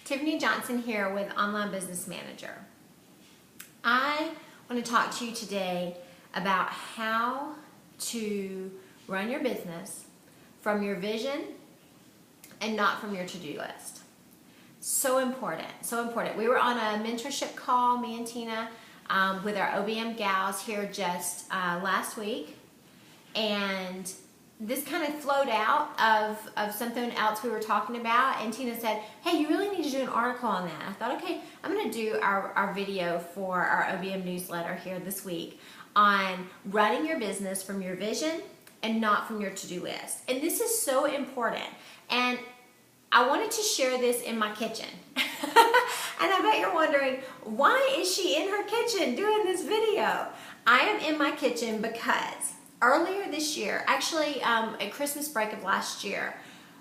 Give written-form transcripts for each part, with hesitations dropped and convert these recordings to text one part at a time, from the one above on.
Tiffany Johnson here with Online Business Manager. I want to talk to you today about how to run your business from your vision and not from your to-do list. So important, so important. We were on a mentorship call, me and Tina, with our OBM gals here just last week, and this kind of flowed out of something else we were talking about, and Tina said, hey, you really need to do an article on that. I thought, okay, I'm going to do our video for our OBM newsletter here this week on running your business from your vision and not from your to-do list. And this is so important. And I wanted to share this in my kitchen. And I bet you're wondering, why is she in her kitchen doing this video? I am in my kitchen because earlier this year, actually at Christmas break of last year,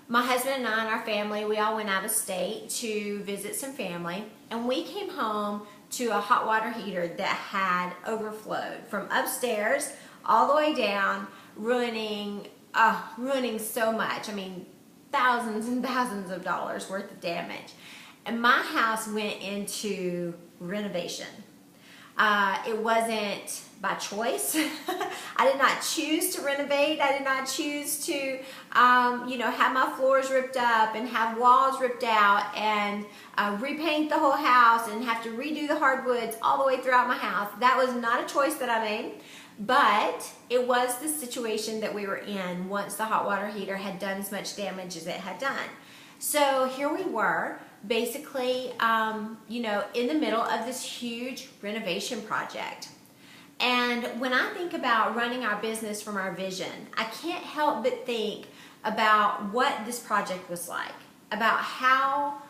my husband and I and our family, we all went out of state to visit some family, and we came home to a hot water heater that had overflowed from upstairs all the way down, ruining so much. I mean, thousands and thousands of dollars worth of damage. And my house went into renovation. It wasn't by choice. I did not choose to renovate. I did not choose to, have my floors ripped up and have walls ripped out and repaint the whole house and have to redo the hardwoods all the way throughout my house. That was not a choice that I made, but it was the situation that we were in once the hot water heater had done as much damage as it had done. So here we were, basically, in the middle of this huge renovation project. And when I think about running our business from our vision, I can't help but think about what this project was like, about how,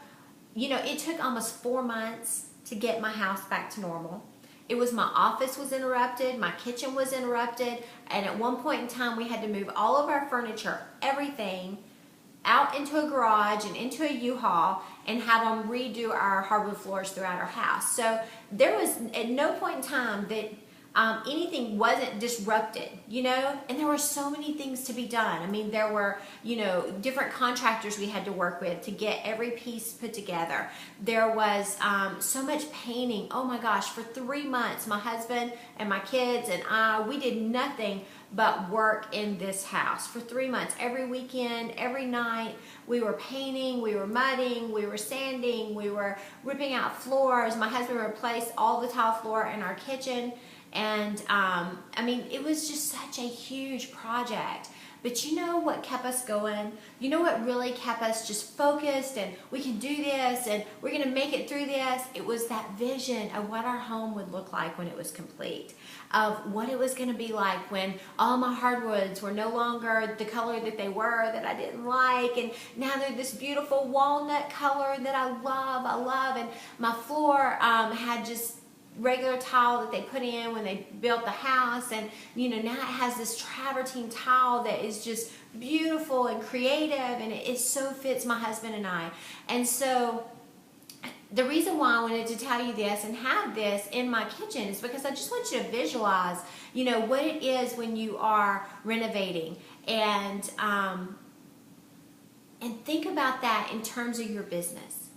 it took almost 4 months to get my house back to normal. It was my office was interrupted, my kitchen was interrupted, and at one point in time we had to move all of our furniture, everything, out into a garage and into a U-Haul and have them redo our hardwood floors throughout our house. So there was at no point in time that anything wasn't disrupted, and there were so many things to be done. I mean, there were, different contractors we had to work with to get every piece put together. There was so much painting. Oh my gosh, for 3 months, my husband and my kids and I, we did nothing but work in this house for 3 months. Every weekend, every night, we were painting, we were mudding, we were sanding, we were ripping out floors. My husband replaced all the tile floor in our kitchen. And it was just such a huge project. But you know what kept us going? You know what really kept us just focused and we can do this and we're going to make it through this? It was that vision of what our home would look like when it was complete, of what it was going to be like when all my hardwoods were no longer the color that they were, that I didn't like, and now they're this beautiful walnut color that I love, and my floor had just regular tile that they put in when they built the house, and now it has this travertine tile that is just beautiful and creative, and it so fits my husband and I. And so the reason why I wanted to tell you this and have this in my kitchen is because I just want you to visualize what it is when you are renovating, and think about that in terms of your business.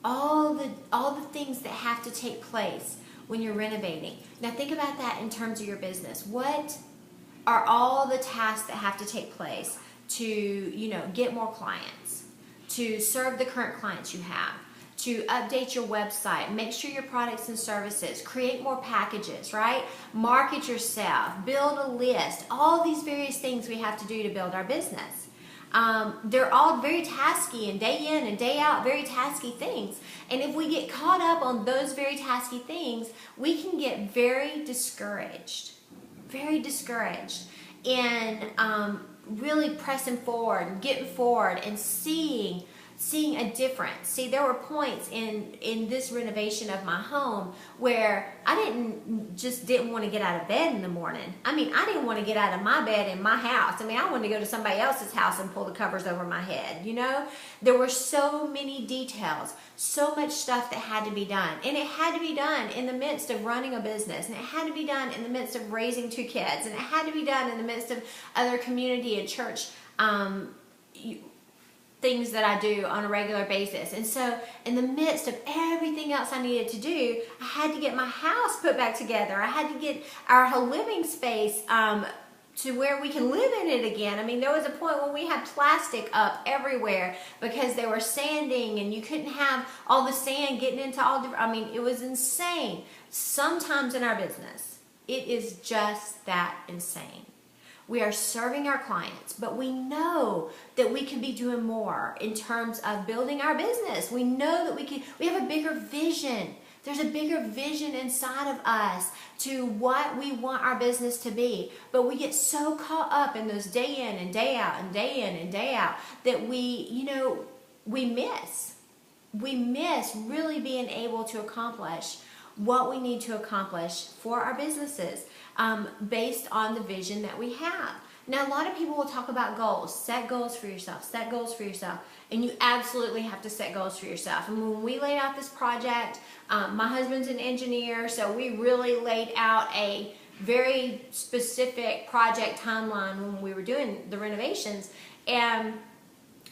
All the things that have to take place when you're renovating. Now think about that in terms of your business. What are all the tasks that have to take place to, get more clients, to serve the current clients you have, to update your website, make sure your products and services, create more packages, right? Market yourself, build a list, all these various things we have to do to build our business. They're all very tasky, and day in and day out, very tasky things. And if we get caught up on those very tasky things, we can get very discouraged in really pressing forward and getting forward and seeing a difference. See, there were points in this renovation of my home where I didn't want to get out of bed in the morning. I didn't want to get out of my bed in my house. I wanted to go to somebody else's house and pull the covers over my head, There were so many details, so much stuff that had to be done. And it had to be done in the midst of running a business, and it had to be done in the midst of raising 2 kids, and it had to be done in the midst of other community and church things that I do on a regular basis. And so in the midst of everything else I needed to do, I had to get my house put back together. I had to get our whole living space to where we can live in it again. I mean, there was a point when we had plastic up everywhere because they were sanding and you couldn't have all the sand getting into all different, I mean, it was insane. Sometimes in our business, it is just that insane. We are serving our clients, but we know that we can be doing more in terms of building our business. We know that we have a bigger vision. There's a bigger vision inside of us to what we want our business to be. But we get so caught up in those day in and day out and day in and day out that we miss. We miss really being able to accomplish what we need to accomplish for our businesses based on the vision that we have. Now, a lot of people will talk about goals. Set goals for yourself. Set goals for yourself. And you absolutely have to set goals for yourself. And when we laid out this project, my husband's an engineer, so we really laid out a very specific project timeline when we were doing the renovations. And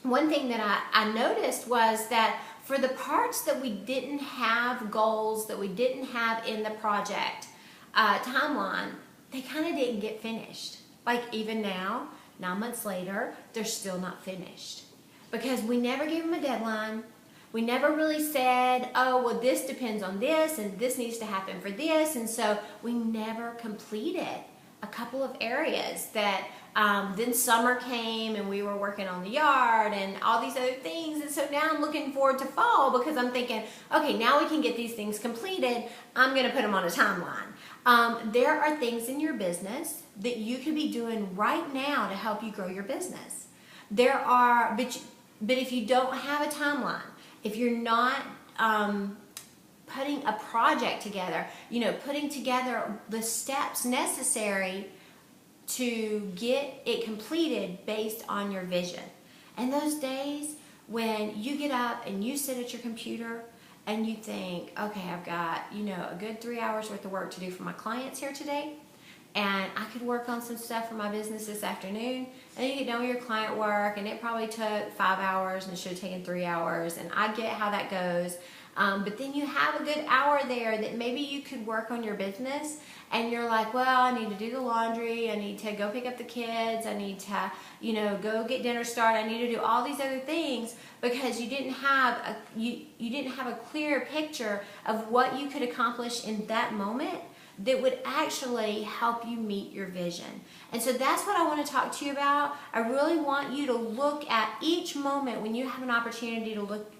one thing that I noticed was that for the parts that we didn't have goals, that we didn't have in the project timeline, they kind of didn't get finished. Like even now, 9 months later, they're still not finished. Because we never gave them a deadline. We never really said, oh, well, this depends on this, and this needs to happen for this. And so we never completed a couple of areas that then summer came and we were working on the yard and all these other things. And so now I'm looking forward to fall because I'm thinking, okay, now we can get these things completed. I'm going to put them on a timeline. There are things in your business that you could be doing right now to help you grow your business. But if you don't have a timeline, if you're not putting a project together, putting together the steps necessary to get it completed based on your vision. And those days when you get up and you sit at your computer and you think, okay, I've got, a good 3 hours worth of work to do for my clients here today, and I could work on some stuff for my business this afternoon, and you get done with your client work and it probably took 5 hours and it should have taken 3 hours, and I get how that goes. But then you have a good hour there that maybe you could work on your business, and you're like, well, I need to do the laundry, I need to go pick up the kids, I need to, go get dinner started, I need to do all these other things because you didn't have a clear picture of what you could accomplish in that moment that would actually help you meet your vision. And so that's what I want to talk to you about. I really want you to look at each moment when you have an opportunity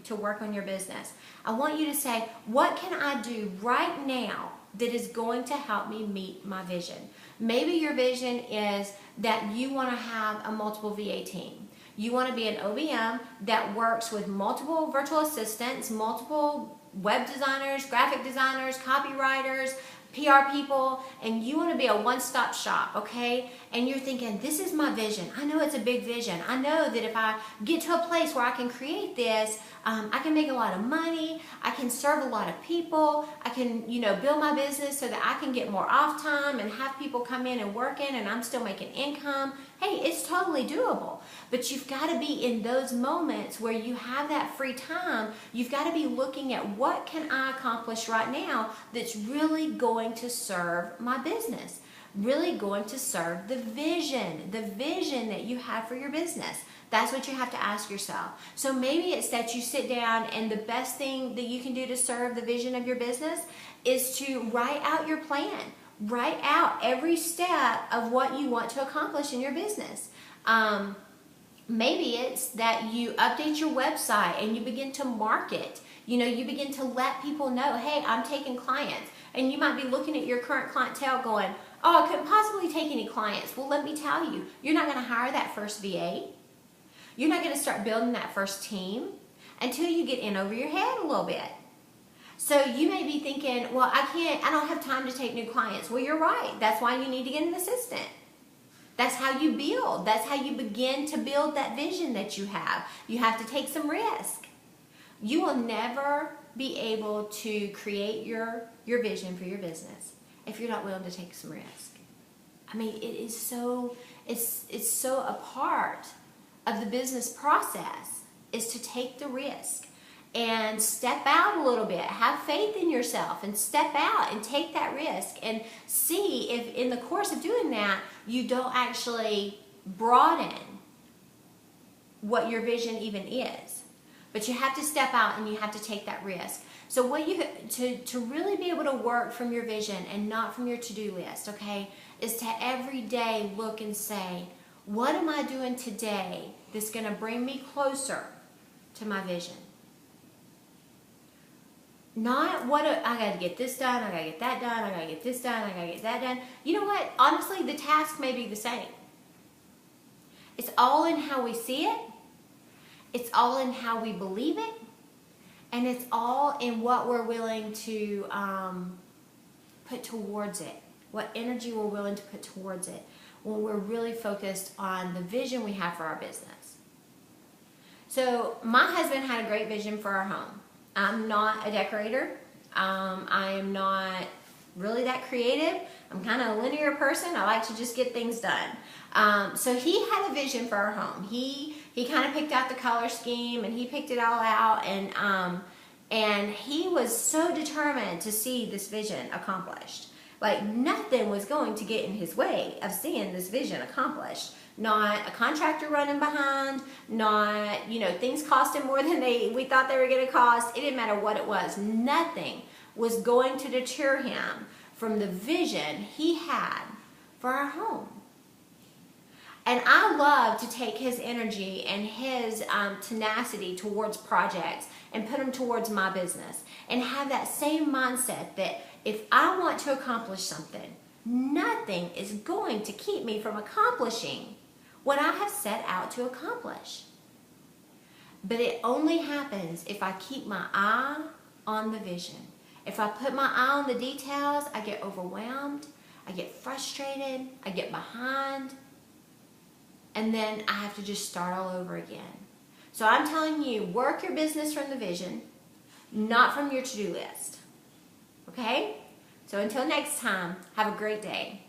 to work on your business. I want you to say, what can I do right now that is going to help me meet my vision? Maybe your vision is that you want to have a multiple VA team. You want to be an OBM that works with multiple virtual assistants, multiple web designers, graphic designers, copywriters, PR people, and you want to be a one-stop shop, okay? And you're thinking, this is my vision. I know it's a big vision. I know that if I get to a place where I can create this, I can make a lot of money, I can serve a lot of people, I can, build my business so that I can get more off time and have people come in and work in and I'm still making income. Hey, it's totally doable. But you've got to be in those moments where you have that free time. You've got to be looking at what can I accomplish right now that's really going to serve my business, really going to serve the vision that you have for your business. That's what you have to ask yourself. So maybe it's that you sit down and the best thing that you can do to serve the vision of your business is to write out your plan. Write out every step of what you want to accomplish in your business. Maybe it's that you update your website and you begin to market. You begin to let people know, hey, I'm taking clients. And you might be looking at your current clientele going, oh, I couldn't possibly take any clients. Well, let me tell you, you're not going to hire that first VA. You're not going to start building that first team until you get in over your head a little bit. So you may be thinking, well, I don't have time to take new clients. Well, you're right. That's why you need to get an assistant. That's how you build. That's how you begin to build that vision that you have. You have to take some risk. You will never be able to create your vision for your business if you're not willing to take some risk. I mean, it's so a part of the business process is to take the risk and step out a little bit. Have faith in yourself and step out and take that risk and see if in the course of doing that, you don't actually broaden what your vision even is. But you have to step out and you have to take that risk. So what you to really be able to work from your vision and not from your to-do list, okay, is to every day look and say, what am I doing today that's going to bring me closer to my vision? Not what I got to get this done, I got to get that done, I got to get this done, I got to get that done. You know what? Honestly, the task may be the same. It's all in how we see it. It's all in how we believe it. And it's all in what we're willing to put towards it. What energy we're willing to put towards it when we're really focused on the vision we have for our business. So my husband had a great vision for our home. I'm not a decorator. I am not really that creative. I'm kind of a linear person. I like to just get things done. So he had a vision for our home. He kind of picked out the color scheme and he picked it all out, and he was so determined to see this vision accomplished. Like nothing was going to get in his way of seeing this vision accomplished. Not a contractor running behind, not, things costing more than we thought they were going to cost. It didn't matter what it was. Nothing was going to deter him from the vision he had for our home. And I love to take his energy and his tenacity towards projects and put them towards my business and have that same mindset that if I want to accomplish something, nothing is going to keep me from accomplishing what I have set out to accomplish. But it only happens if I keep my eye on the vision. If I put my eye on the details, I get overwhelmed, I get frustrated, I get behind, and then I have to just start all over again. So I'm telling you, work your business from the vision, not from your to-do list. Okay? So until next time, have a great day.